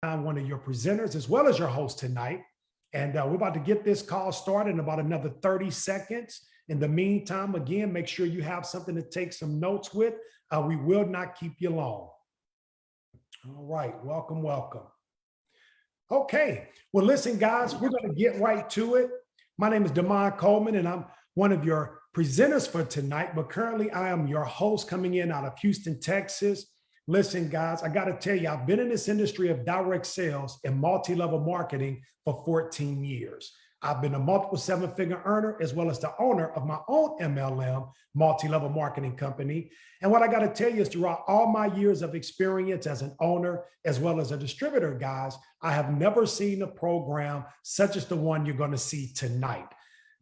I'm one of your presenters as well as your host tonight. And we're about to get this call started in about another 30 seconds. In the meantime, again, make sure you have something to take some notes with. We will not keep you long. All right, welcome, welcome. Okay, well, listen, guys, we're going to get right to it. My name is Damon Coleman, and I'm one of your presenters for tonight, but currently I am your host coming in out of Houston, Texas. Listen, guys, I got to tell you, I've been in this industry of direct sales and multi-level marketing for 14 years. I've been a multiple seven-figure earner as well as the owner of my own MLM, multi-level marketing company. And what I got to tell you is throughout all my years of experience as an owner as well as a distributor, guys, I have never seen a program such as the one you're going to see tonight.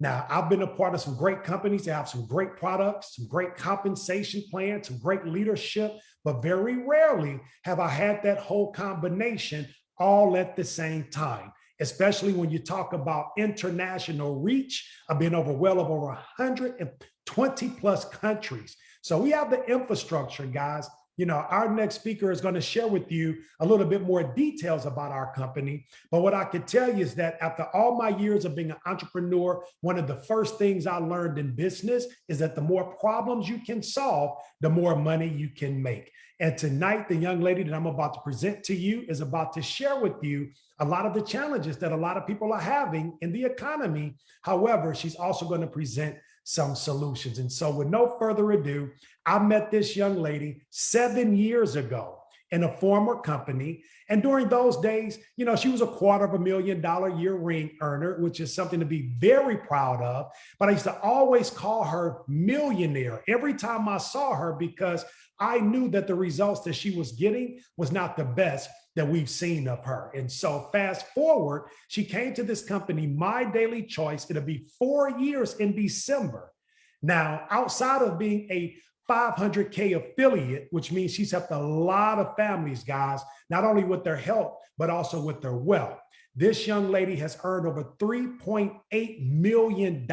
Now, I've been a part of some great companies that have some great products, some great compensation plans, some great leadership, but very rarely have I had that whole combination all at the same time, especially when you talk about international reach. I've been over well over 120 plus countries. So we have the infrastructure, guys. You know, our next speaker is going to share with you a little bit more details about our company. But what I can tell you is that after all my years of being an entrepreneur, one of the first things I learned in business is that the more problems you can solve, the more money you can make. And tonight, the young lady that I'm about to present to you is about to share with you a lot of the challenges that a lot of people are having in the economy. However, she's also going to present some solutions. And so with no further ado, I met this young lady 7 years ago in a former company. And during those days, you know, she was a $250,000 a year ring earner, which is something to be very proud of. But I used to always call her millionaire every time I saw her because I knew that the results that she was getting was not the best that we've seen of her. And so fast forward, she came to this company, My Daily Choice. It'll be 4 years in December. Now, outside of being a 500K affiliate, which means she's helped a lot of families, guys, not only with their health, but also with their wealth. This young lady has earned over $3.8 million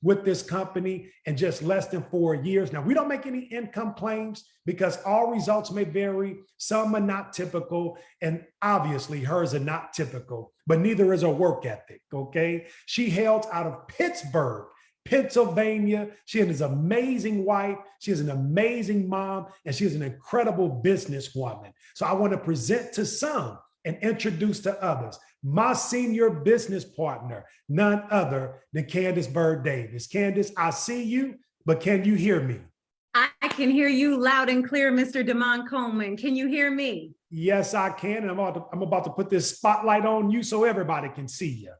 with this company in just less than 4 years. Now, we don't make any income claims because all results may vary. Some are not typical, and obviously hers are not typical, but neither is her work ethic, okay? She hails out of Pittsburgh, Pennsylvania. She is an amazing wife. She is an amazing mom, and she is an incredible businesswoman. So I want to present to some and introduce to others my senior business partner, none other than Candace Bird Davis. Candace, I see you, but can you hear me? I can hear you loud and clear, Mr. Damon Coleman. Can you hear me? Yes, I can. And I'm about to put this spotlight on you so everybody can see you.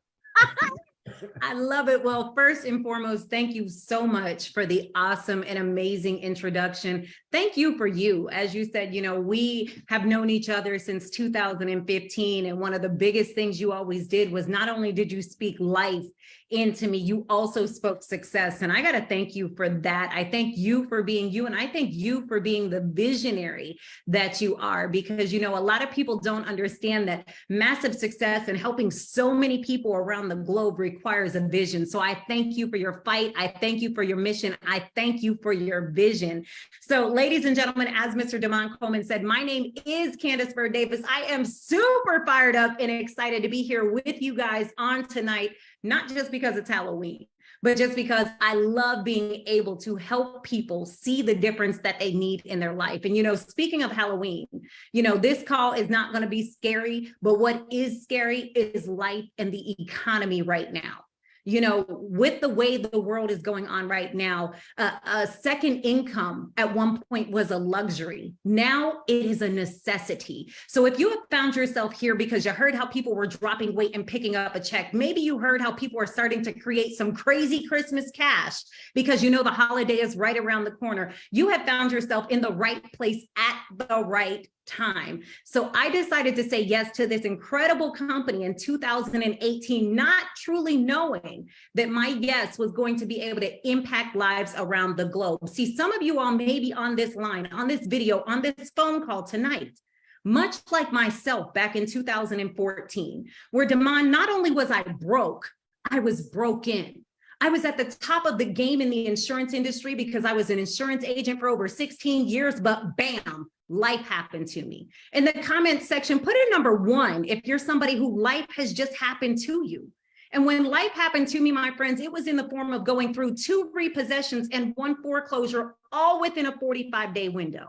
I love it. Well, first and foremost, thank you so much for the awesome and amazing introduction. Thank you for you. As you said, you know, we have known each other since 2015. And one of the biggest things you always did was not only did you speak life into me, you also spoke success. And I got to thank you for that. I thank you for being you. And I thank you for being the visionary that you are, because, you know, a lot of people don't understand that massive success and helping so many people around the globe requires a vision. So I thank you for your fight. I thank you for your mission. I thank you for your vision. So ladies and gentlemen, as Mr. Damon Coleman said, my name is Candace Bird Davis. I am super fired up and excited to be here with you guys on tonight, not just because it's Halloween, but just because I love being able to help people see the difference that they need in their life. And, you know, speaking of Halloween, you know, this call is not going to be scary, but what is scary is life and the economy right now. You know, with the way the world is going on right now, a second income at one point was a luxury. Now it is a necessity. So if you have found yourself here because you heard how people were dropping weight and picking up a check, maybe you heard how people are starting to create some crazy Christmas cash because you know the holiday is right around the corner. You have found yourself in the right place at the right time. So I decided to say yes to this incredible company in 2018, not truly knowing that my yes was going to be able to impact lives around the globe. See, some of you all may be on this line, on this video, on this phone call tonight, much like myself back in 2014, where Damon, not only was I broke, I was broken. I was at the top of the game in the insurance industry because I was an insurance agent for over 16 years, but bam, life happened to me. In the comment section, put a number 1 if you're somebody who life has just happened to you. And when life happened to me, my friends, it was in the form of going through 2 repossessions and 1 foreclosure, all within a 45-day window.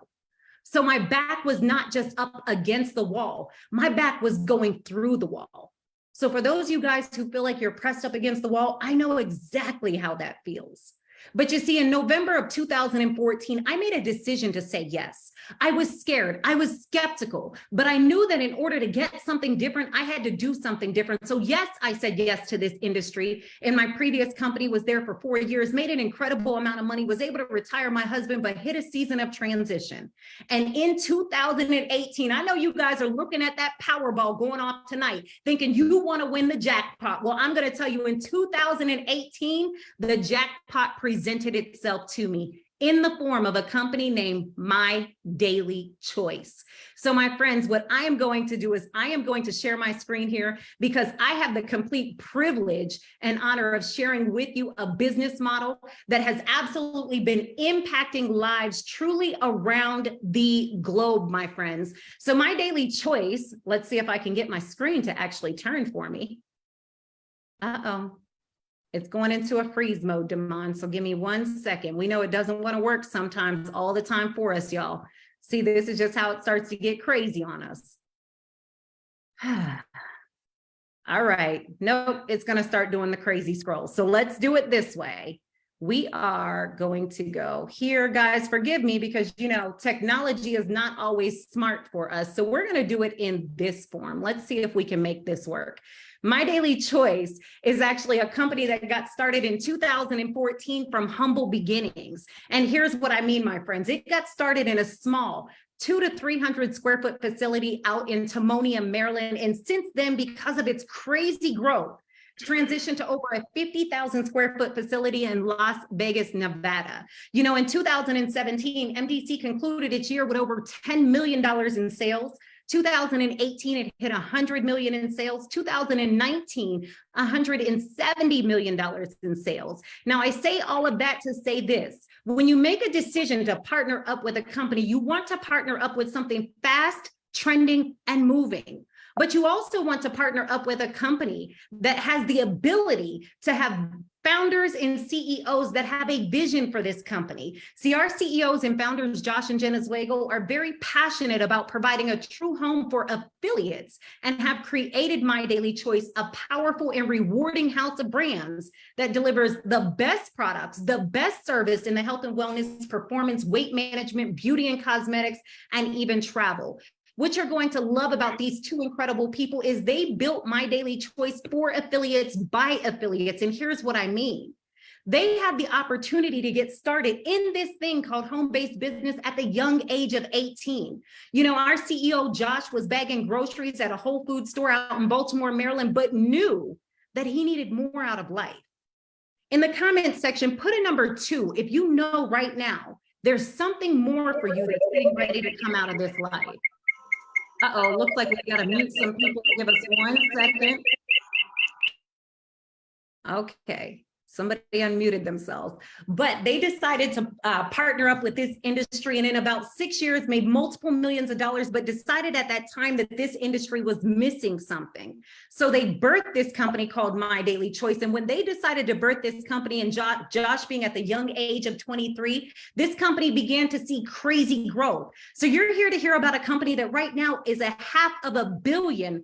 So my back was not just up against the wall, my back was going through the wall. So for those of you guys who feel like you're pressed up against the wall, I know exactly how that feels. But you see, in November of 2014, I made a decision to say yes. I was scared. I was skeptical, but I knew that in order to get something different, I had to do something different. So yes, I said yes to this industry. And my previous company was there for 4 years, made an incredible amount of money, was able to retire my husband, but hit a season of transition. And in 2018, I know you guys are looking at that Powerball going off tonight, thinking you want to win the jackpot. Well, I'm going to tell you, in 2018, the jackpot presented itself to me in the form of a company named My Daily Choice. So my friends, what I am going to do is I am going to share my screen here because I have the complete privilege and honor of sharing with you a business model that has absolutely been impacting lives truly around the globe, my friends. So My Daily Choice, let's see if I can get my screen to actually turn for me. Uh-oh. It's going into a freeze mode, Damon. So give me 1 second. We know it doesn't want to work sometimes all the time for us, y'all. See, this is just how it starts to get crazy on us. All right. Nope, it's going to start doing the crazy scroll. So let's do it this way. We are going to go here, guys. Forgive me because, you know, technology is not always smart for us. So we're going to do it in this form. Let's see if we can make this work. My Daily Choice is actually a company that got started in 2014 from humble beginnings. And here's what I mean, my friends. It got started in a small 200 to 300 square foot facility out in Timonium, Maryland. And since then, because of its crazy growth, transitioned to over a 50,000 square foot facility in Las Vegas, Nevada. You know, in 2017, MDC concluded its year with over $10 million in sales. 2018, it hit $100 million in sales. 2019, $170 million in sales. Now, I say all of that to say this. When you make a decision to partner up with a company, you want to partner up with something fast, trending, and moving. But you also want to partner up with a company that has the ability to have founders and CEOs that have a vision for this company. See, our CEOs and founders, Josh and Jenna Zweigel, are very passionate about providing a true home for affiliates and have created My Daily Choice, a powerful and rewarding house of brands that delivers the best products, the best service in the health and wellness, performance, weight management, beauty and cosmetics, and even travel. What you're going to love about these two incredible people is they built My Daily Choice for affiliates by affiliates. And here's what I mean. They had the opportunity to get started in this thing called home-based business at the young age of 18. You know, our CEO, Josh, was bagging groceries at a Whole Foods store out in Baltimore, Maryland, but knew that he needed more out of life. In the comment section, put a number 2 if you know right now there's something more for you that's getting ready to come out of this life. Uh-oh, looks like we gotta mute some people. Give us 1 second. Okay, somebody unmuted themselves, but they decided to partner up with this industry, and in about 6 years made multiple millions of dollars, but decided at that time that this industry was missing something. So they birthed this company called My Daily Choice. And when they decided to birth this company, and Josh being at the young age of 23, this company began to see crazy growth. So you're here to hear about a company that right now is a $500 million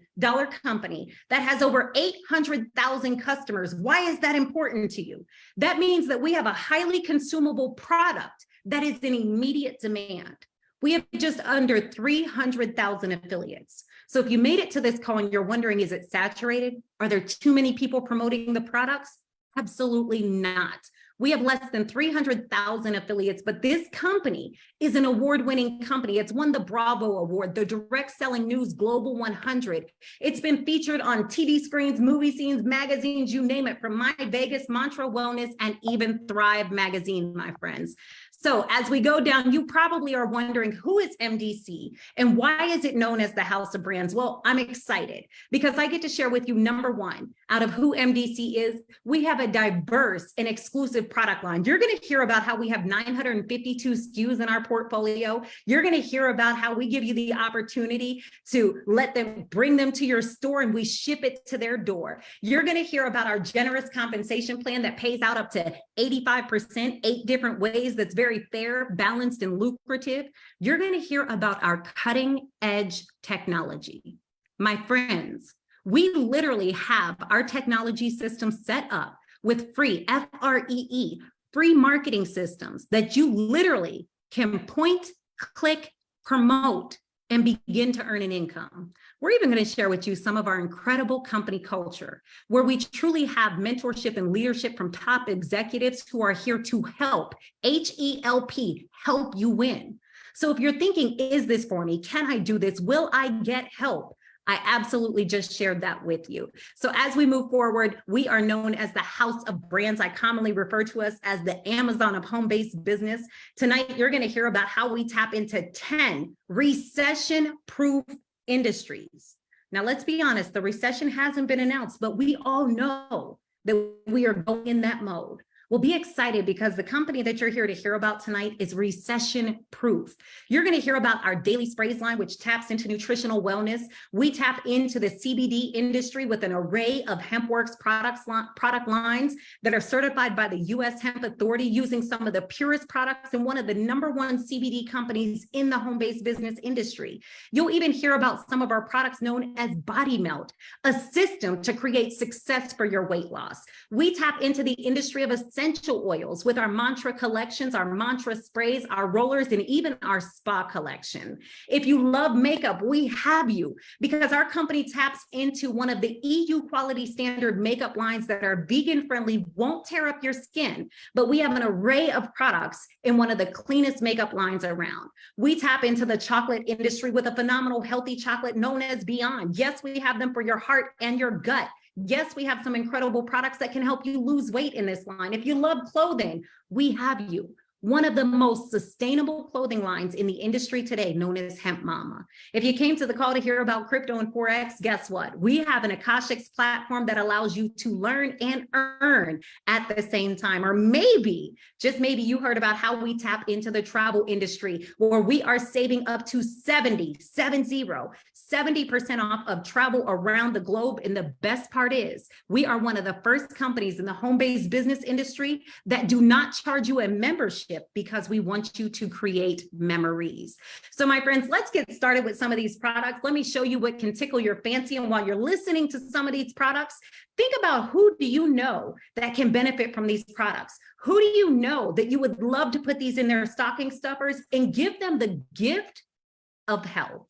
company that has over 800,000 customers. Why is that important to you? That means that we have a highly consumable product that is in immediate demand. We have just under 300,000 affiliates. So if you made it to this call and you're wondering, is it saturated? Are there too many people promoting the products? Absolutely not. We have less than 300,000 affiliates, but this company is an award-winning company. It's won the Bravo Award, the Direct Selling News Global 100. It's been featured on TV screens, movie scenes, magazines, you name it, from My Vegas, Mantra Wellness, and even Thrive magazine, my friends. So as we go down, you probably are wondering, who is MDC and why is it known as the House of Brands? Well, I'm excited because I get to share with you, number one, out of who MDC is, we have a diverse and exclusive product line. You're going to hear about how we have 952 SKUs in our portfolio. You're going to hear about how we give you the opportunity to let them bring them to your store and we ship it to their door. You're going to hear about our generous compensation plan that pays out up to 85%, 8 different ways that's very fair, balanced, and lucrative. You're going to hear about our cutting edge technology. My friends, we literally have our technology system set up with free FREE, free marketing systems that you literally can point, click, promote, and begin to earn an income. We're even going to share with you some of our incredible company culture, where we truly have mentorship and leadership from top executives who are here to help, H-E-L-P, help you win. So if you're thinking, is this for me? Can I do this? Will I get help? I absolutely just shared that with you. So as we move forward, we are known as the House of Brands. I commonly refer to us as the Amazon of home-based business. Tonight, you're going to hear about how we tap into 10 recession-proof industries. Now, let's be honest, the recession hasn't been announced, but we all know that we are going in that mode. Well, be excited because the company that you're here to hear about tonight is recession proof. You're going to hear about our Daily Sprays line, which taps into nutritional wellness. We tap into the CBD industry with an array of HempWorks product lines that are certified by the U.S. Hemp Authority, using some of the purest products and one of the #1 CBD companies in the home-based business industry. You'll even hear about some of our products known as Body Melt, a system to create success for your weight loss. We tap into the industry of essential oils with our mantra collections, our mantra sprays, our rollers, and even our spa collection. If you love makeup, we have you, because our company taps into one of the EU quality standard makeup lines that are vegan friendly, won't tear up your skin, but we have an array of products in one of the cleanest makeup lines around. We tap into the chocolate industry with a phenomenal healthy chocolate known as Beyond. Yes, we have them for your heart and your gut. Yes, we have some incredible products that can help you lose weight in this line. If you love clothing, we have you. One of the most sustainable clothing lines in the industry today, known as Hemp Mama. If you came to the call to hear about crypto and Forex, guess what? We have an Akashics platform that allows you to learn and earn at the same time. Or maybe, just maybe, you heard about how we tap into the travel industry, where we are saving up to 70% off of travel around the globe. And the best part is, we are one of the first companies in the home-based business industry that do not charge you a membership, because we want you to create memories. So my friends, let's get started with some of these products. Let me show you what can tickle your fancy. And while you're listening to some of these products, think about, who do you know that can benefit from these products? Who do you know that you would love to put these in their stocking stuffers and give them the gift of health?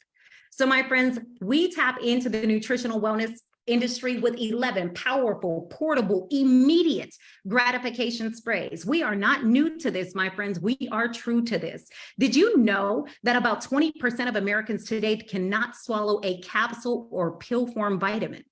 So my friends, we tap into the nutritional wellness industry with 11 powerful, portable, immediate gratification sprays. We are not new to this, my friends. We are true to this. Did you know that about 20% of Americans today cannot swallow a capsule or pill form vitamin?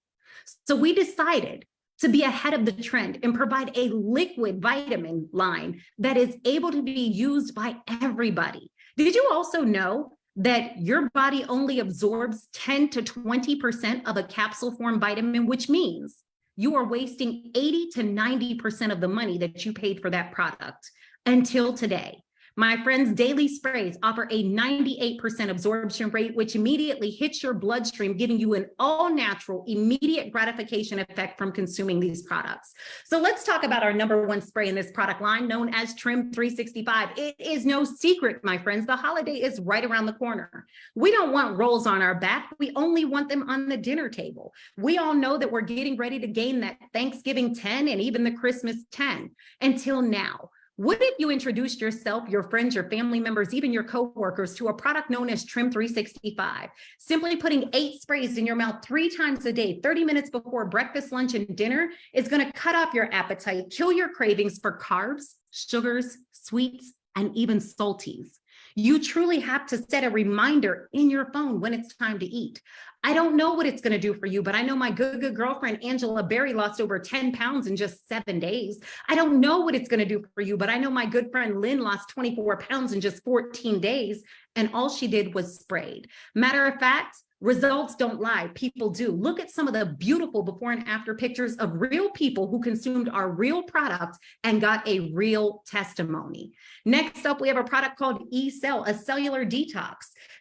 So we decided to be ahead of the trend and provide a liquid vitamin line that is able to be used by everybody. Did you also know that your body only absorbs 10 to 20% of a capsule form vitamin, which means you are wasting 80 to 90% of the money that you paid for that product until today? My friends, Daily Sprays offer a 98% absorption rate, which immediately hits your bloodstream, giving you an all-natural, immediate gratification effect from consuming these products. So let's talk about our #1 spray in this product line, known as Trim 365. It is no secret, my friends, the holiday is right around the corner. We don't want rolls on our back. We only want them on the dinner table. We all know that we're getting ready to gain that Thanksgiving 10 and even the Christmas 10. Until now, what if you introduced yourself, your friends, your family members, even your coworkers, to a product known as Trim 365? Simply putting 8 sprays in your mouth 3 times a day, 30 minutes before breakfast, lunch, and dinner, is going to cut off your appetite, kill your cravings for carbs, sugars, sweets, and even salties. You truly have to set a reminder in your phone when it's time to eat. I don't know what it's going to do for you, but I know my good girlfriend, Angela Berry, lost over 10 pounds in just 7 days. I don't know what it's going to do for you, but I know my good friend Lynn lost 24 pounds in just 14 days, and all she did was sprayed. Matter of fact, results don't lie. People do. Look at some of the beautiful before and after pictures of real people who consumed our real product and got a real testimony. Next up, we have a product called E-Cell, a cellular detox.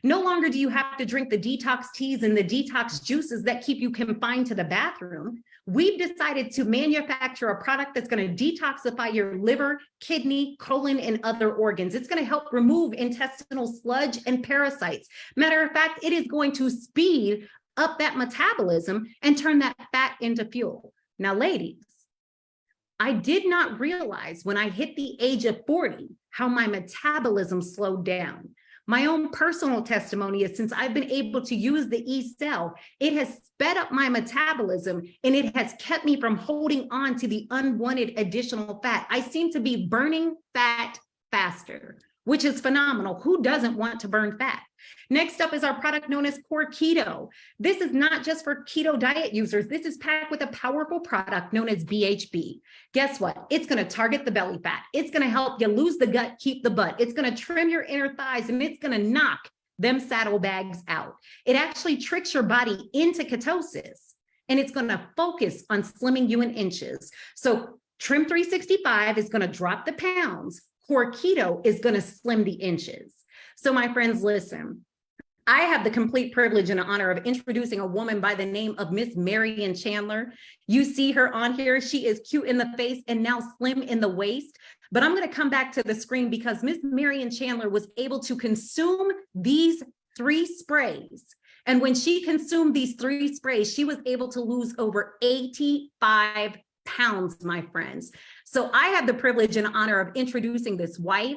No longer do you have to drink the detox teas and the detox juices that keep you confined to the bathroom. We've decided to manufacture a product that's going to detoxify your liver, kidney, colon, and other organs. It's going to help remove intestinal sludge and parasites. Matter of fact, it is going to speed up that metabolism and turn that fat into fuel. Now, ladies, I did not realize when I hit the age of 40 how my metabolism slowed down. My own personal testimony is since I've been able to use the E-Cell, it has sped up my metabolism and it has kept me from holding on to the unwanted additional fat. I seem to be burning fat faster, which is phenomenal. Who doesn't want to burn fat? Next up is our product known as Core Keto. This is not just for keto diet users. This is packed with a powerful product known as BHB. Guess what? It's going to target the belly fat. It's going to help you lose the gut, keep the butt. It's going to trim your inner thighs, and it's going to knock them saddlebags out. It actually tricks your body into ketosis, and it's going to focus on slimming you in inches. So Trim 365 is going to drop the pounds. Core Keto is going to slim the inches. So my friends, listen, I have the complete privilege and honor of introducing a woman by the name of Miss Marion Chandler. You see her on here. She is cute in the face and now slim in the waist. But I'm going to come back to the screen because Miss Marion Chandler was able to consume these 3 sprays. And when she consumed these 3 sprays, she was able to lose over 85 pounds, my friends. So I have the privilege and honor of introducing this wife,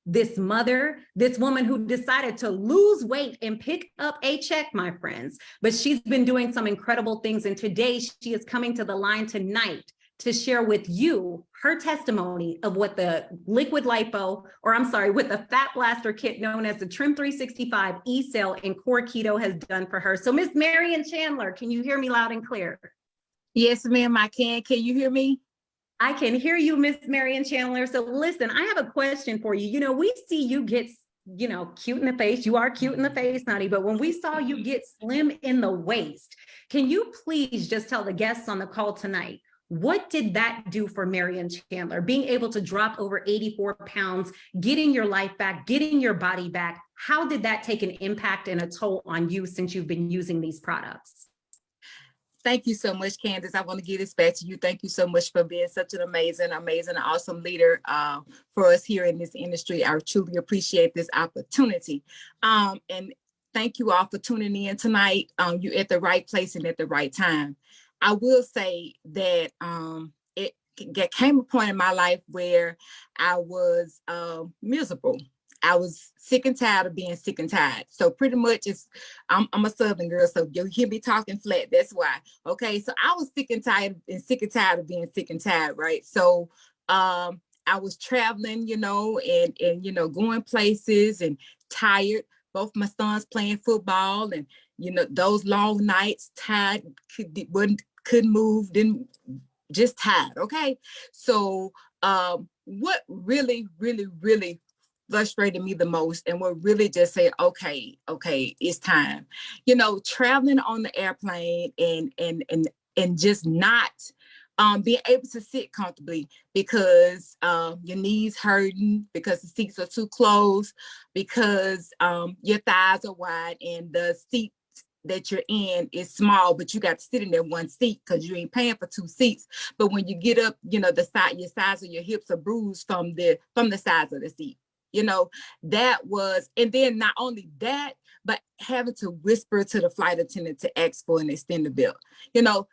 this mother, this woman who decided to lose weight and pick up a check, my friends. But she's been doing some incredible things. And today she is coming to the line tonight to share with you her testimony of what the liquid lipo, or I'm sorry, what the Fat Blaster kit known as the Trim 365 E-Cell and Core Keto has done for her. So Miss Marion Chandler, can you hear me loud and clear? Yes, ma'am, I can. Can you hear me? I can hear you, Miss Marion Chandler. So listen, I have a question for you. You know, we see you get, you know, cute in the face. You are cute in the face, honey, but when we saw you get slim in the waist, can you please just tell the guests on the call tonight, what did that do for Marion Chandler? Being able to drop over 84 pounds, getting your life back, getting your body back. How did that take an impact and a toll on you since you've been using these products? Thank you so much, Candace. I want to give this back to you. Thank you so much for being such an amazing, awesome leader for us here in this industry. I truly appreciate this opportunity. And thank you all for tuning in tonight. You're at the right place and at the right time. I will say that it came a point in my life where I was miserable. I was sick and tired of being sick and tired. So pretty much I'm a Southern girl, so you hear me talking flat, that's why. Okay, so I was sick and tired of being sick and tired, right? So I was traveling, and going places and tired. Both my sons playing football and, those long nights, tired, couldn't move, just tired, okay? So what really, really, really frustrated me the most and what really just said, okay, it's time. Traveling on the airplane and just not being able to sit comfortably because your knees hurting, because the seats are too close, because your thighs are wide and the seat that you're in is small, but you got to sit in that one seat because you ain't paying for 2 seats. But when you get up, your sides of your hips are bruised from the sides of the seat. That was, and then not only that, but having to whisper to the flight attendant to ask for an extended bill.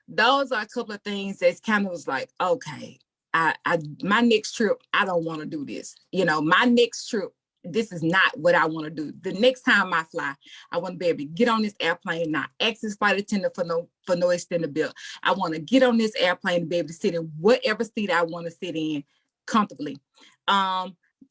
Those are a couple of things that kind of was like, okay, my next trip, I don't want to do this. My next trip, this is not what I want to do. The next time I fly, I want to be able to get on this airplane, not ask this flight attendant for no extended bill. I want to get on this airplane and be able to sit in whatever seat I want to sit in comfortably.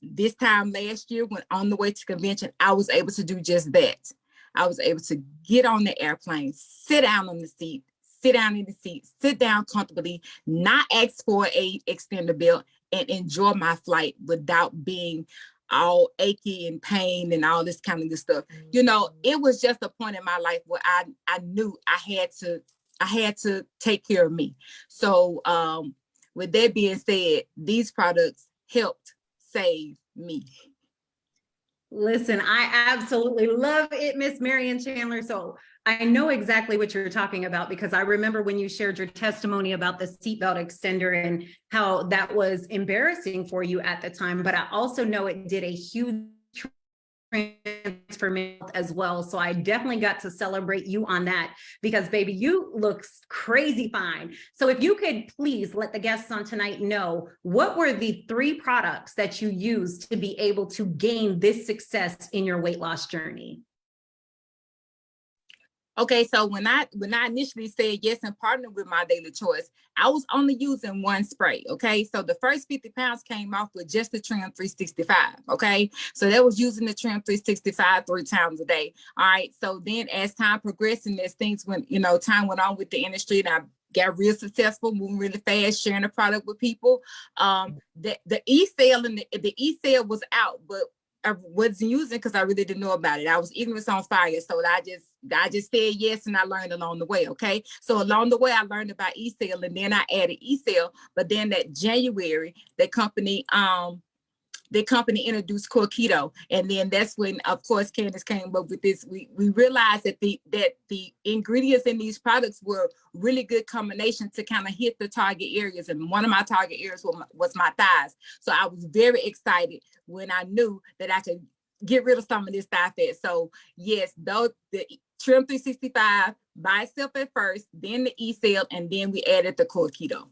this time last year, when on the way to convention, I was able to do just that. I was able to get on the airplane, sit down on the seat, sit down in the seat, sit down comfortably, not ask for a extender belt, and enjoy my flight without being all achy and pain and all this kind of good stuff. You know, it was just a point in my life where I knew I had to take care of me. So with that being said, these products helped save me. Listen, I absolutely love it, Miss Marion Chandler. So I know exactly what you're talking about, because I remember when you shared your testimony about the seatbelt extender and how that was embarrassing for you at the time. But I also know it did a huge transformation as well. So I definitely got to celebrate you on that, because baby, you look crazy fine. So if you could please let the guests on tonight know, what were the 3 products that you used to be able to gain this success in your weight loss journey? Okay, so when I initially said yes and partnered with My Daily Choice, I was only using one spray. Okay, so the first 50 pounds came off with just the Trim 365. Okay, so that was using the Trim 365 3 times a day. All right, so then as time progressed and as things went, you know, time went on with the industry, and I got real successful, moving really fast, sharing the product with people. The e-sale and the e-sale was out, but I wasn't using because I really didn't know about it. I was ignorance on fire. So I just said yes, and I learned along the way. Okay. So along the way, I learned about eSale, and then I added eSale. But then that January, the company introduced Core Keto. And then that's when, of course, Candace came up with this. We realized that the ingredients in these products were really good combination to kind of hit the target areas. And one of my target areas was my thighs. So I was very excited when I knew that I could get rid of some of this thigh fat. So yes, the Trim 365 by itself at first, then the eSale, and then we added the Core Keto.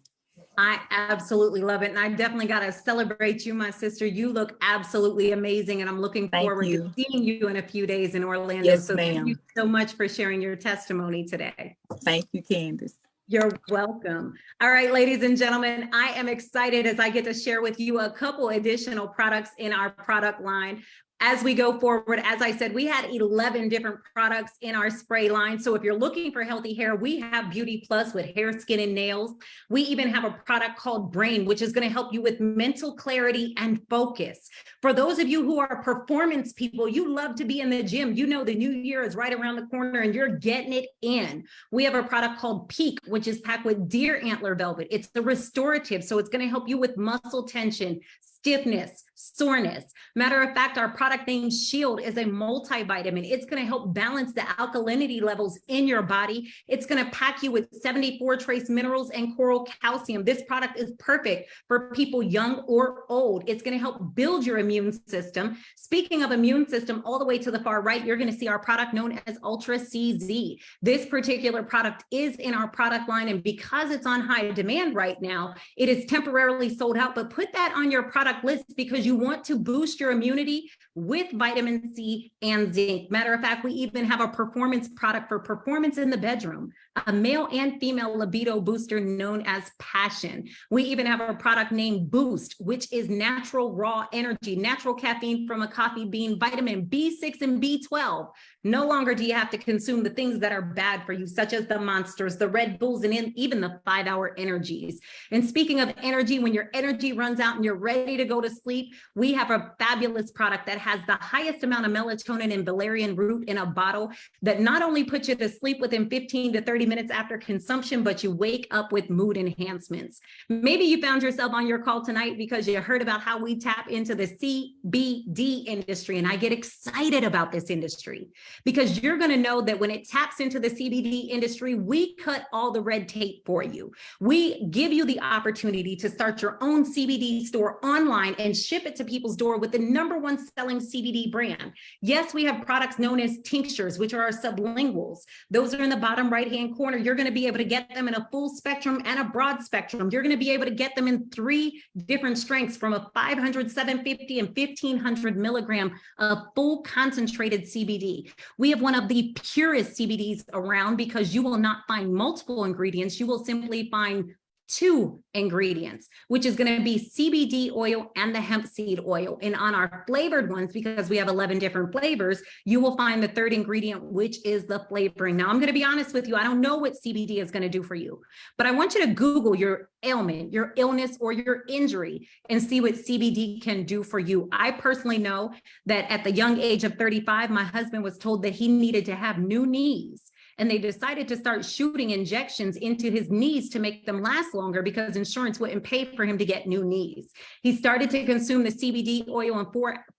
I absolutely love it. And I definitely got to celebrate you, my sister. You look absolutely amazing. And I'm looking forward to seeing you in a few days in Orlando. Yes, so ma'am. Thank you so much for sharing your testimony today. Thank you, Candace. You're welcome. All right, ladies and gentlemen, I am excited as I get to share with you a couple additional products in our product line. As we go forward, as I said, we had 11 different products in our spray line. So if you're looking for healthy hair, we have Beauty Plus with hair, skin, and nails. We even have a product called Brain, which is going to help you with mental clarity and focus. For those of you who are performance people, you love to be in the gym. You know the new year is right around the corner and you're getting it in. We have a product called Peak, which is packed with deer antler velvet. It's the restorative, so it's going to help you with muscle tension, stiffness, soreness. Matter of fact, our product name Shield is a multivitamin. It's going to help balance the alkalinity levels in your body. It's going to pack you with 74 trace minerals and coral calcium. This product is perfect for people young or old. It's going to help build your immune system. Speaking of immune system, all the way to the far right, you're going to see our product known as Ultra CZ. This particular product is in our product line, and because it's on high demand right now, it is temporarily sold out, but put that on your product list because you want to boost your immunity with vitamin C and zinc. Matter of fact, we even have a performance product for performance in the bedroom, a male and female libido booster known as Passion. We even have a product named Boost, which is natural raw energy, natural caffeine from a coffee bean, vitamin B6 and B12. No longer do you have to consume the things that are bad for you, such as the Monsters, the Red Bulls, and even the 5-hour energies. And speaking of energy, when your energy runs out and you're ready to go to sleep, we have a fabulous product that has the highest amount of melatonin and valerian root in a bottle that not only puts you to sleep within 15 to 30 minutes after consumption, but you wake up with mood enhancements. Maybe you found yourself on your call tonight because you heard about how we tap into the CBD industry, and I get excited about this industry because you're going to know that when it taps into the CBD industry, we cut all the red tape for you. We give you the opportunity to start your own CBD store online and ship it to people's door with the #1 selling CBD brand. Yes, we have products known as tinctures, which are our sublinguals. Those are in the bottom right-hand corner. You're going to be able to get them in a full spectrum and a broad spectrum. You're going to be able to get them in 3 different strengths, from a 500, 750, and 1500 milligram of full concentrated CBD. We have one of the purest CBDs around because you will not find multiple ingredients. You will simply find two ingredients, which is going to be CBD oil and the hemp seed oil. And on our flavored ones, because we have 11 different flavors, you will find the third ingredient, which is the flavoring. Now, I'm going to be honest with you. I don't know what CBD is going to do for you, but I want you to Google your ailment, your illness, or your injury and see what CBD can do for you. I personally know that at the young age of 35, my husband was told that he needed to have new knees. And they decided to start shooting injections into his knees to make them last longer because insurance wouldn't pay for him to get new knees. He started to consume the CBD oil, and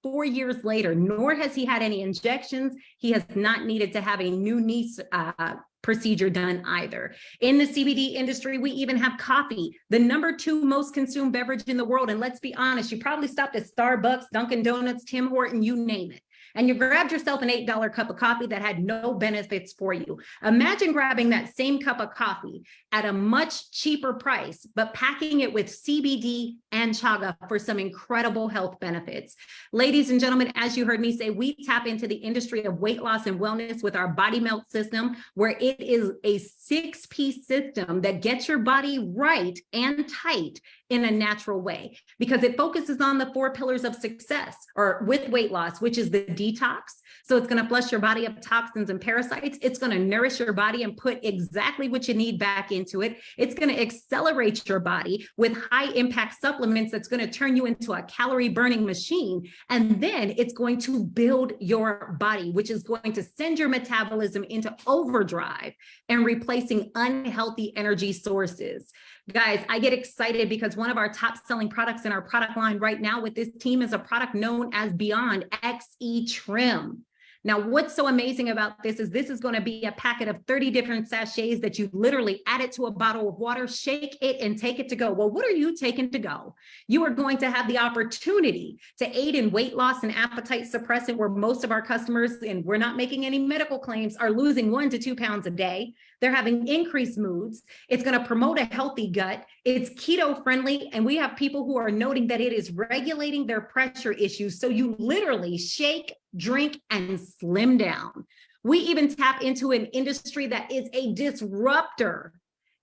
four years later, nor has he had any injections. He has not needed to have a new knee procedure done either. In the CBD industry, we even have coffee, the #2 most consumed beverage in the world. And let's be honest, you probably stopped at Starbucks, Dunkin' Donuts, Tim Horton, you name it, and you grabbed yourself an $8 cup of coffee that had no benefits for you. Imagine grabbing that same cup of coffee at a much cheaper price, but packing it with CBD and chaga for some incredible health benefits. Ladies and gentlemen, as you heard me say, we tap into the industry of weight loss and wellness with our Body Melt system, where it is a 6-piece system that gets your body right and tight in a natural way, because it focuses on the 4 pillars of success or with weight loss, which is the detox. So it's going to flush your body of toxins and parasites. It's going to nourish your body and put exactly what you need back into it. It's going to accelerate your body with high impact supplements that's going to turn you into a calorie burning machine. And then it's going to build your body, which is going to send your metabolism into overdrive and replacing unhealthy energy sources. Guys, I get excited because one of our top selling products in our product line right now with this team is a product known as Beyond XE Trim. Now, what's so amazing about this is going to be a packet of 30 different sachets that you literally add it to a bottle of water, shake it, and take it to go. Well, what are you taking to go? You are going to have the opportunity to aid in weight loss and appetite suppressant, where most of our customers, and we're not making any medical claims, are losing 1 to 2 pounds a day. They're having increased moods. It's going to promote a healthy gut. It's keto friendly. And we have people who are noting that it is regulating their pressure issues. So you literally shake, drink, and slim down. We even tap into an industry that is a disruptor.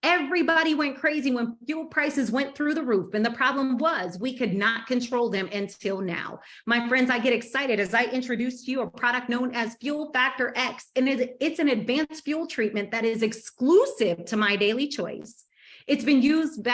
Everybody went crazy when fuel prices went through the roof. And the problem was we could not control them until now. My friends, I get excited as I introduce to you a product known as Fuel Factor X. And it's an advanced fuel treatment that is exclusive to My Daily Choice. It's been used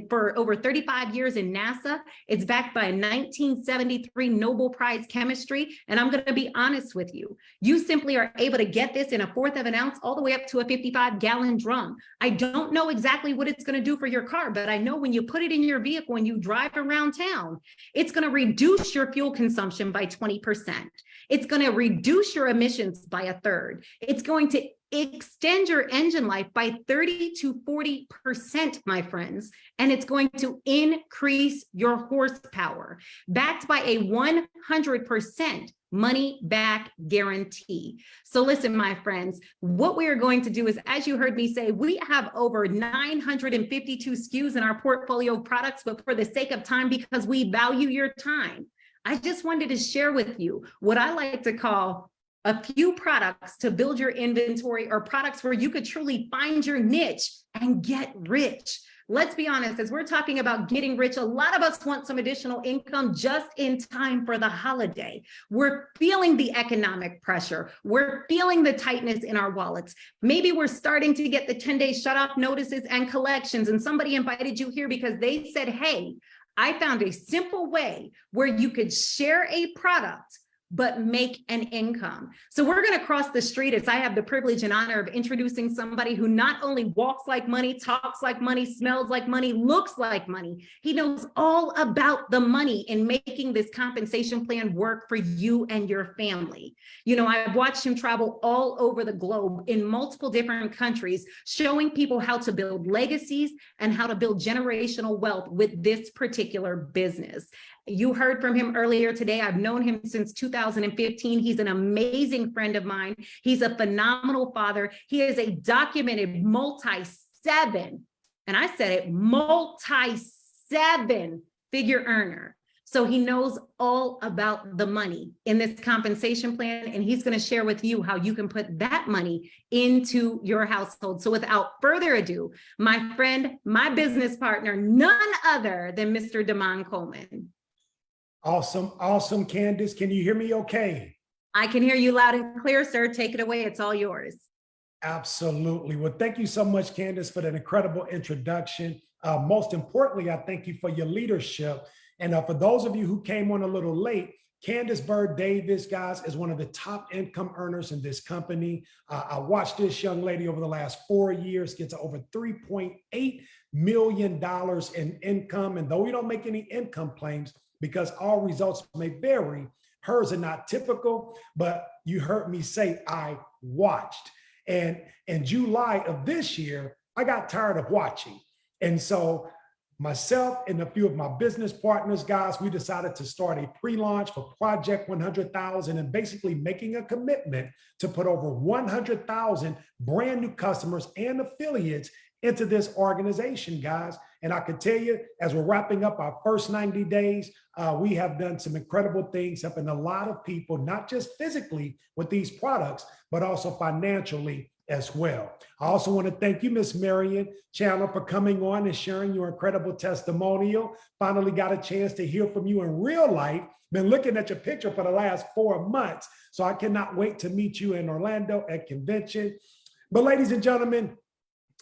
for over 35 years in NASA. It's backed by a 1973 Nobel Prize chemistry. And I'm going to be honest with you. You simply are able to get this in 1/4 of an ounce all the way up to a 55-gallon drum. I don't know exactly what it's going to do for your car, but I know when you put it in your vehicle and you drive around town, it's going to reduce your fuel consumption by 20%. It's going to reduce your emissions by 1/3. It's going to extend your engine life by 30 to 40%, my friends, and it's going to increase your horsepower, backed by a 100% money back guarantee. So listen, my friends, what we are going to do is, as you heard me say, we have over 952 SKUs in our portfolio of products, but for the sake of time, because we value your time, I just wanted to share with you what I like to call a few products to build your inventory, or products where you could truly find your niche and get rich. Let's be honest, as we're talking about getting rich, a lot of us want some additional income just in time for the holiday. We're feeling the economic pressure. We're feeling the tightness in our wallets. Maybe we're starting to get the 10-day shut-off notices and collections, and somebody invited you here because they said, hey, I found a simple way where you could share a product but make an income. So we're going to cross the street as I have the privilege and honor of introducing somebody who not only walks like money, talks like money, smells like money, looks like money. He knows all about the money in making this compensation plan work for you and your family. You know, I've watched him travel all over the globe in multiple different countries, showing people how to build legacies and how to build generational wealth with this particular business. You heard from him earlier today. I've known him since 2015. He's an amazing friend of mine. He's a phenomenal father. He is a documented multi-7 figure earner. So he knows all about the money in this compensation plan, and he's going to share with you how you can put that money into your household. So without further ado, my friend, my business partner, none other than Mr. Damon Coleman. Awesome. Awesome, Candace. Can you hear me okay? I can hear you loud and clear, sir. Take it away. It's all yours. Absolutely. Well, thank you so much, Candace, for that incredible introduction. Most importantly, I thank you for your leadership. And for those of you who came on a little late, Candace Bird Davis, guys, is one of the top income earners in this company. I watched this young lady over the last 4 years get to over $3.8 million in income. And though we don't make any income claims, because all results may vary, hers are not typical, but you heard me say I watched. And in July of this year, I got tired of watching. And so myself and a few of my business partners, guys, we decided to start a pre-launch for Project 100,000 and basically making a commitment to put over 100,000 brand new customers and affiliates into this organization, guys. And I can tell you, as we're wrapping up our first 90 days, we have done some incredible things, helping a lot of people, not just physically with these products, but also financially as well. I also want to thank you, Miss Marion Chandler, for coming on and sharing your incredible testimonial. Finally got a chance to hear from you in real life. Been looking at your picture for the last 4 months, so I cannot wait to meet you in Orlando at convention. But ladies and gentlemen,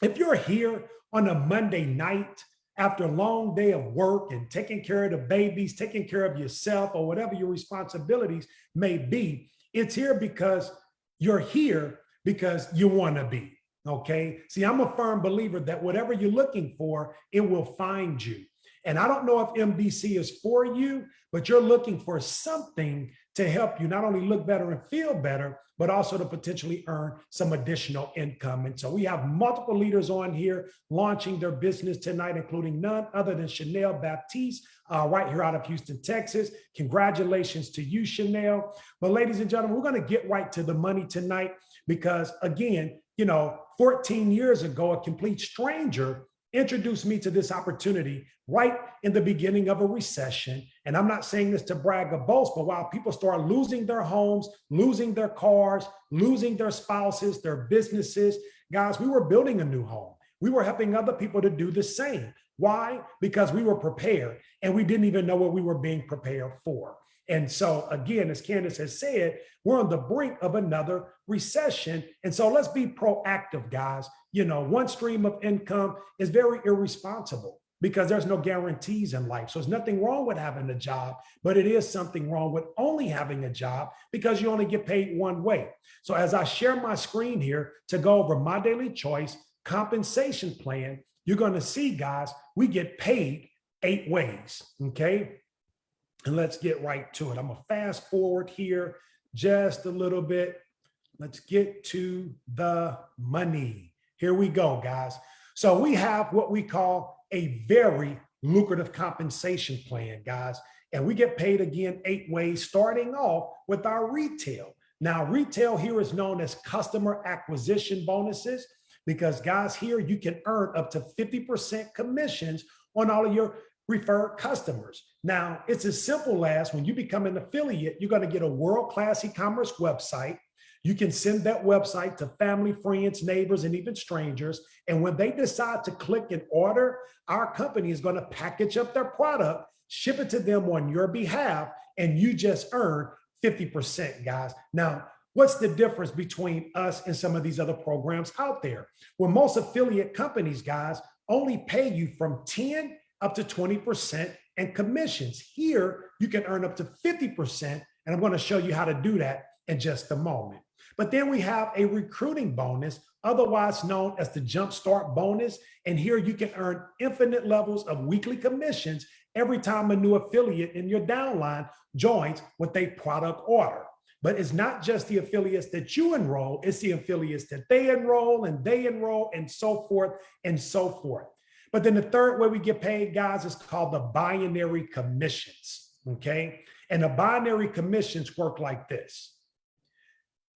if you're here on a Monday night after a long day of work and taking care of the babies, taking care of yourself, or whatever your responsibilities may be, it's here because you're here because you want to be, okay? See, I'm a firm believer that whatever you're looking for, it will find you. And I don't know if MBC is for you, but you're looking for something to help you not only look better and feel better, but also to potentially earn some additional income. And so we have multiple leaders on here launching their business tonight, including none other than Chanel Baptiste, right here out of Houston, Texas. Congratulations to you, Chanel. But ladies and gentlemen, we're going to get right to the money tonight because, again, 14 years ago, a complete stranger introduced me to this opportunity right in the beginning of a recession. And I'm not saying this to brag or boast, but while people start losing their homes, losing their cars, losing their spouses, their businesses, guys, we were building a new home. We were helping other people to do the same. Why? Because we were prepared and we didn't even know what we were being prepared for. And so again, as Candace has said, we're on the brink of another recession. And so let's be proactive, guys. One stream of income is very irresponsible because there's no guarantees in life. So there's nothing wrong with having a job, but it is something wrong with only having a job because you only get paid one way. So as I share my screen here to go over my daily choice compensation plan, you're going to see, guys, we get paid 8 ways. Okay. And let's get right to it. I'm going to fast forward here just a little bit. Let's get to the money. Here we go, guys. So we have what we call a very lucrative compensation plan, guys. And we get paid again 8 ways, starting off with our retail. Now, retail here is known as customer acquisition bonuses because, guys, here you can earn up to 50% commissions on all of your referred customers. Now, it's as simple as when you become an affiliate, you're going to get a world-class e-commerce website. You can send that website to family, friends, neighbors, and even strangers. And when they decide to click and order, our company is going to package up their product, ship it to them on your behalf, and you just earn 50%, guys. Now, what's the difference between us and some of these other programs out there? Well, most affiliate companies, guys, only pay you from 10 up to 20% in commissions. Here, you can earn up to 50%, and I'm going to show you how to do that in just a moment. But then we have a recruiting bonus, otherwise known as the Jumpstart bonus. And here you can earn infinite levels of weekly commissions every time a new affiliate in your downline joins with a product order. But it's not just the affiliates that you enroll, it's the affiliates that they enroll and so forth and so forth. But then the third way we get paid, guys, is called the binary commissions, okay? And the binary commissions work like this.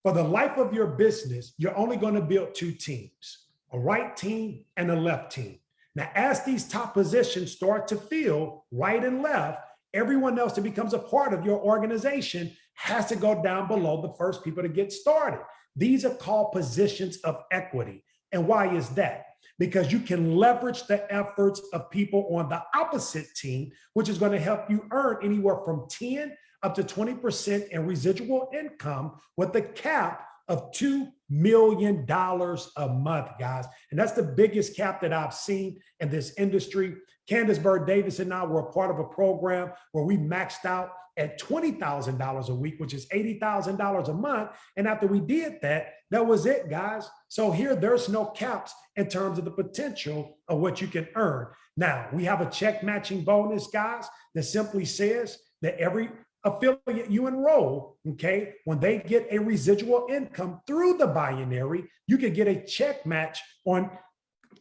For the life of your business, you're only going to build 2 teams, a right team and a left team. Now, as these top positions start to fill right and left, Everyone else that becomes a part of your organization has to go down below the first people to get started. These are called positions of equity. And why is that? Because you can leverage the efforts of people on the opposite team, which is going to help you earn anywhere from 10 up to 20% in residual income with a cap of $2 million a month, guys. And that's the biggest cap that I've seen in this industry. Candace Bird Davis and I were a part of a program where we maxed out at $20,000 a week, which is $80,000 a month. And after we did that, that was it, guys. So here, there's no caps in terms of the potential of what you can earn. Now, we have a check matching bonus, guys, that simply says that every affiliate you enroll, okay, when they get a residual income through the binary, you can get a check match on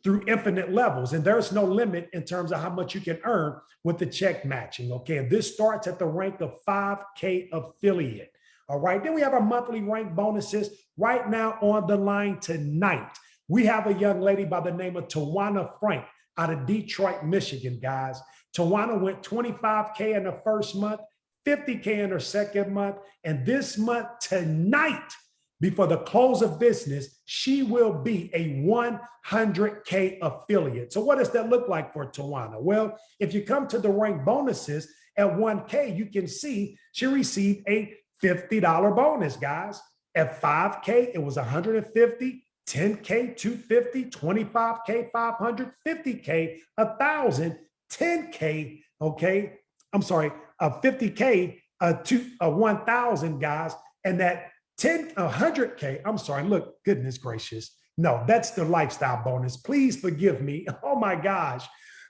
through infinite levels. And there's no limit in terms of how much you can earn with the check matching, okay? And this starts at the rank of 5K affiliate, all right? Then we have our monthly rank bonuses. Right now on the line tonight, we have a young lady by the name of Tawana Frank out of Detroit, Michigan, guys. Tawana went 25K in the first month, 50K in her second month, and this month tonight, before the close of business, she will be a 100K affiliate. So what does that look like for Tawana? Well, if you come to the rank bonuses at 1K, you can see she received a $50 bonus, guys. At 5K, it was 150, 10K, 250, 25K, 500, 50K, 1,000, 10K, okay? I'm sorry, 50K to 1,000, guys, and that 100K, I'm sorry, look, goodness gracious. No, that's the lifestyle bonus. Please forgive me. Oh my gosh.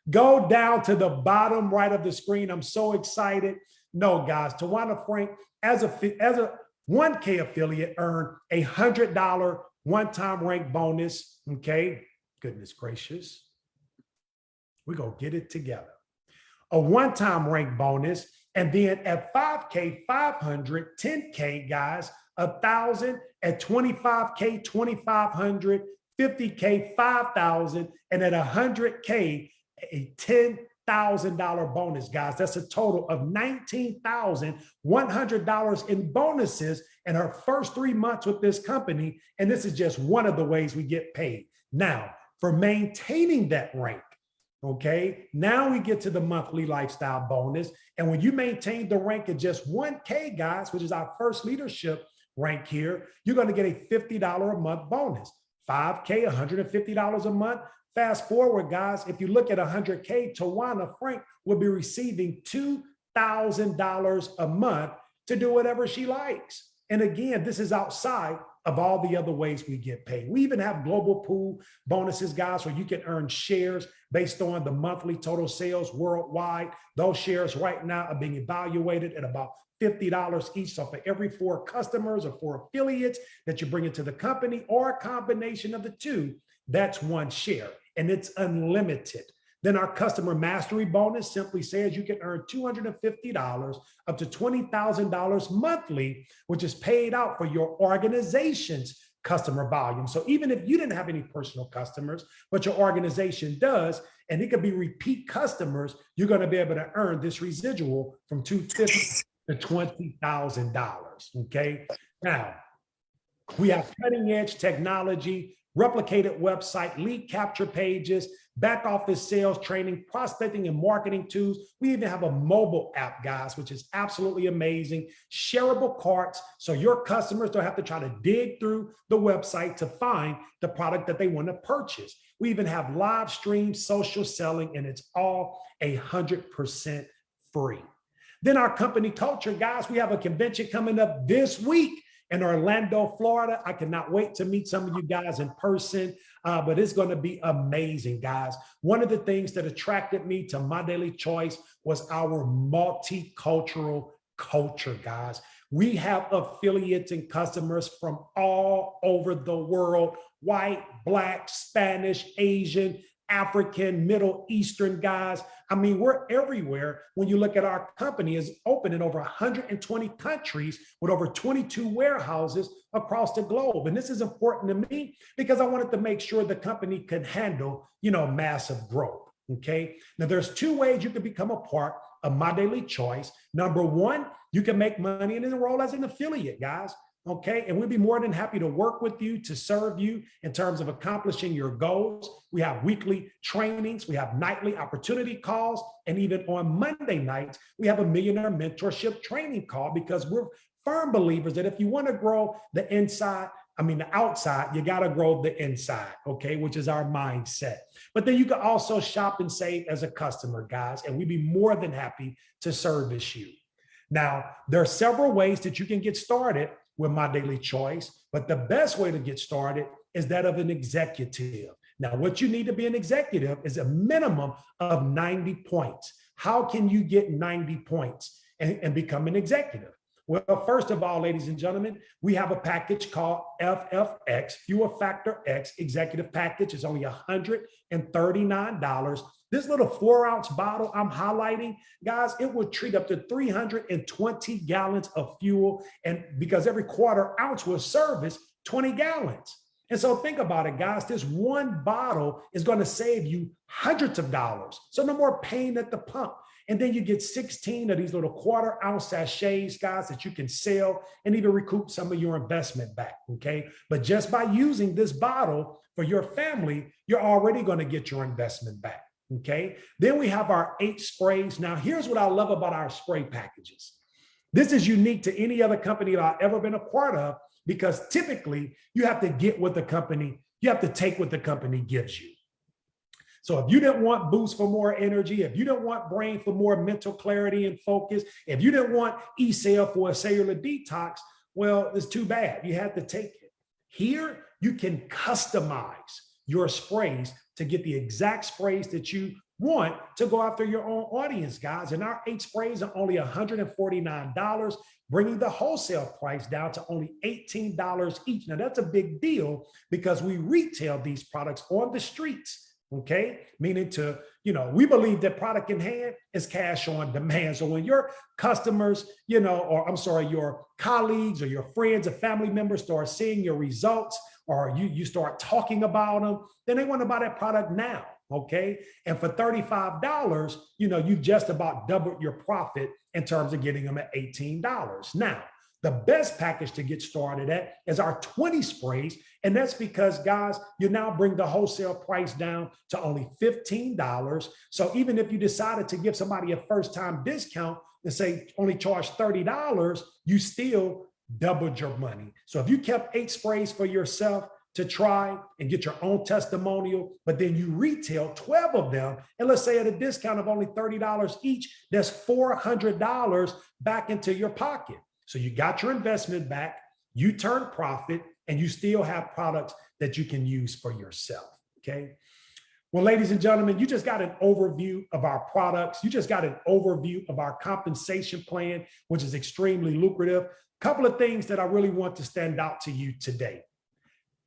Go down to the bottom right of the screen. I'm so excited. No, guys, Tawana Frank, as a 1K affiliate, earned a $100 one-time rank bonus. Okay, goodness gracious. We're going to get it together. A one-time rank bonus. And then at 5K, 500, 10K, guys, 1,000, at 25K, 2,500, 50K, 5,000, and at 100K, a $10,000 bonus, guys. That's a total of $19,100 in bonuses in her first 3 months with this company. And this is just one of the ways we get paid. Now, for maintaining that rank, okay, now we get to the monthly lifestyle bonus. And when you maintain the rank at just 1K, guys, which is our first leadership rank here, you're going to get a $50 a month bonus. 5K, $150 a month. Fast forward, guys, if you look at 100K, Tawana Frank will be receiving $2,000 a month to do whatever she likes. And again, this is outside of all the other ways we get paid. We even have global pool bonuses, guys, where you can earn shares based on the monthly total sales worldwide. Those shares right now are being evaluated at about $50 each. So for every 4 customers or 4 affiliates that you bring into the company, or a combination of the two, that's 1 share, and it's unlimited. Then our customer mastery bonus simply says you can earn $250 up to $20,000 monthly, which is paid out for your organization's customer volume. So even if you didn't have any personal customers, but your organization does, and it could be repeat customers, you're going to be able to earn this residual from $250 to $20,000. Okay. Now, we have cutting edge technology, replicated website, lead capture pages, back office sales training, prospecting and marketing tools. We even have a mobile app, guys, which is absolutely amazing. Shareable carts, so your customers don't have to try to dig through the website to find the product that they want to purchase. We even have live stream social selling, and it's all 100% free. Then our company culture, guys, we have a convention coming up this week in Orlando, Florida. I cannot wait to meet some of you guys in person, but it's going to be amazing, guys. One of the things that attracted me to My Daily Choice was our multicultural culture, guys. We have affiliates and customers from all over the world: white, Black, Spanish, Asian, African, Middle Eastern, guys. I mean, we're everywhere. When you look at our company, is open in over 120 countries with over 22 warehouses across the globe. And this is important to me because I wanted to make sure the company could handle, massive growth. Okay. Now there's two ways you can become a part of My Daily Choice. Number one, you can make money and enroll as an affiliate, guys. Okay. And we'd be more than happy to work with you to serve you in terms of accomplishing your goals. We have weekly trainings, we have nightly opportunity calls, and even on Monday nights, we have a millionaire mentorship training call because we're firm believers that if you want to grow the outside, you got to grow the inside, okay, which is our mindset. But then you can also shop and save as a customer, guys, and we'd be more than happy to service you. Now, there are several ways that you can get started with My Daily Choice, but the best way to get started is that of an executive. Now, what you need to be an executive is a minimum of 90 points. How can you get 90 points and become an executive? Well, first of all, ladies and gentlemen, we have a package called FFX, Fuel Factor X Executive Package. It's only $139. This little 4-ounce bottle I'm highlighting, guys, it will treat up to 320 gallons of fuel. And because every quarter ounce will service 20 gallons. And so think about it, guys, this one bottle is going to save you hundreds of dollars. So no more pain at the pump. And then you get 16 of these little 1/4-ounce sachets, guys, that you can sell and even recoup some of your investment back, okay? But just by using this bottle for your family, you're already going to get your investment back, okay? Then we have our 8 sprays. Now, here's what I love about our spray packages. This is unique to any other company that I've ever been a part of because typically you have to get what the company, you have to take what the company gives you. So if you didn't want Boost for more energy, if you didn't want Brain for more mental clarity and focus, if you didn't want eCell for a cellular detox, well, it's too bad. You had to take it. Here, you can customize your sprays to get the exact sprays that you want to go after your own audience, guys. And our 8 sprays are only $149, bringing the wholesale price down to only $18 each. Now, that's a big deal because we retail these products on the streets. Okay, meaning we believe that product in hand is cash on demand. So when your customers, your colleagues or your friends or family members start seeing your results or you start talking about them, then they want to buy that product now. Okay. And for $35, you've just about doubled your profit in terms of getting them at $18. Now, the best package to get started at is our 20 sprays. And that's because, guys, you now bring the wholesale price down to only $15. So even if you decided to give somebody a first-time discount and say only charge $30, you still doubled your money. So if you kept 8 sprays for yourself to try and get your own testimonial, but then you retail 12 of them, and let's say at a discount of only $30 each, that's $400 back into your pocket. So you got your investment back, you turn profit, and you still have products that you can use for yourself, okay? Well, ladies and gentlemen, you just got an overview of our products. You just got an overview of our compensation plan, which is extremely lucrative. Couple of things that I really want to stand out to you today.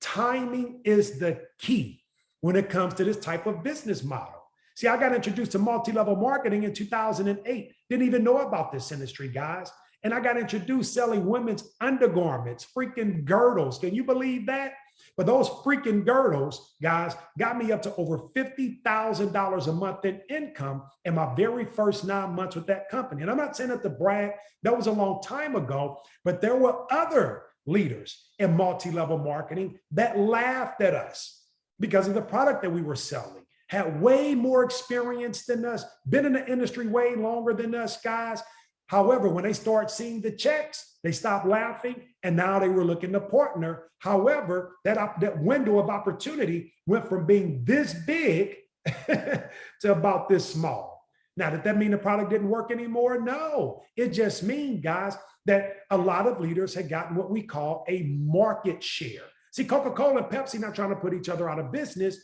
Timing is the key when it comes to this type of business model. See, I got introduced to multi-level marketing in 2008. Didn't even know about this industry, guys. And I got introduced selling women's undergarments, freaking girdles. Can you believe that? But those freaking girdles, guys, got me up to over $50,000 a month in income in my very first 9 months with that company. And I'm not saying that to brag, that was a long time ago, but there were other leaders in multi-level marketing that laughed at us because of the product that we were selling, had way more experience than us, been in the industry way longer than us, guys. However, when they start seeing the checks, they stopped laughing and now they were looking to partner. However, that window of opportunity went from being this big to about this small. Now, did that mean the product didn't work anymore? No, it just means, guys, that a lot of leaders had gotten what we call a market share. See, Coca-Cola and Pepsi not trying to put each other out of business.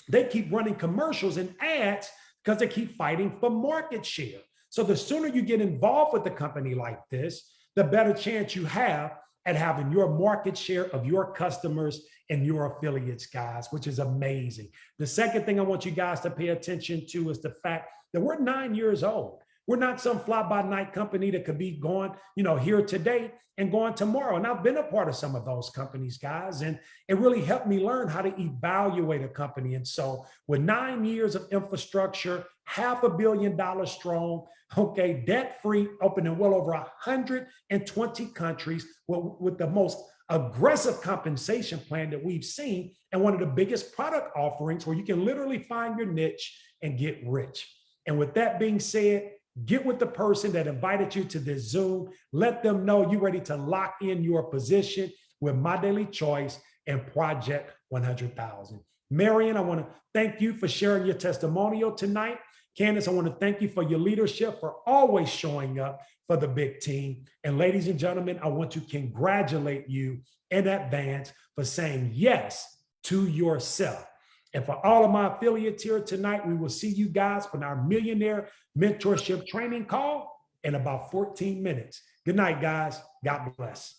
They keep running commercials and ads because they keep fighting for market share. So the sooner you get involved with a company like this, the better chance you have at having your market share of your customers and your affiliates, guys, which is amazing. The second thing I want you guys to pay attention to is the fact that we're 9 years old. We're not some fly-by-night company that could be going, here today and going tomorrow. And I've been a part of some of those companies, guys, and it really helped me learn how to evaluate a company. And so with 9 years of infrastructure, $500 million strong, okay, debt-free, open in well over 120 countries with the most aggressive compensation plan that we've seen, and one of the biggest product offerings where you can literally find your niche and get rich. And with that being said, get with the person that invited you to this Zoom. Let them know you're ready to lock in your position with My Daily Choice and Project 100,000. Marion, I want to thank you for sharing your testimonial tonight. Candace, I want to thank you for your leadership, for always showing up for the big team. And ladies and gentlemen, I want to congratulate you in advance for saying yes to yourself. And for all of my affiliates here tonight, we will see you guys for our Millionaire Mentorship Training Call in about 14 minutes. Good night, guys. God bless.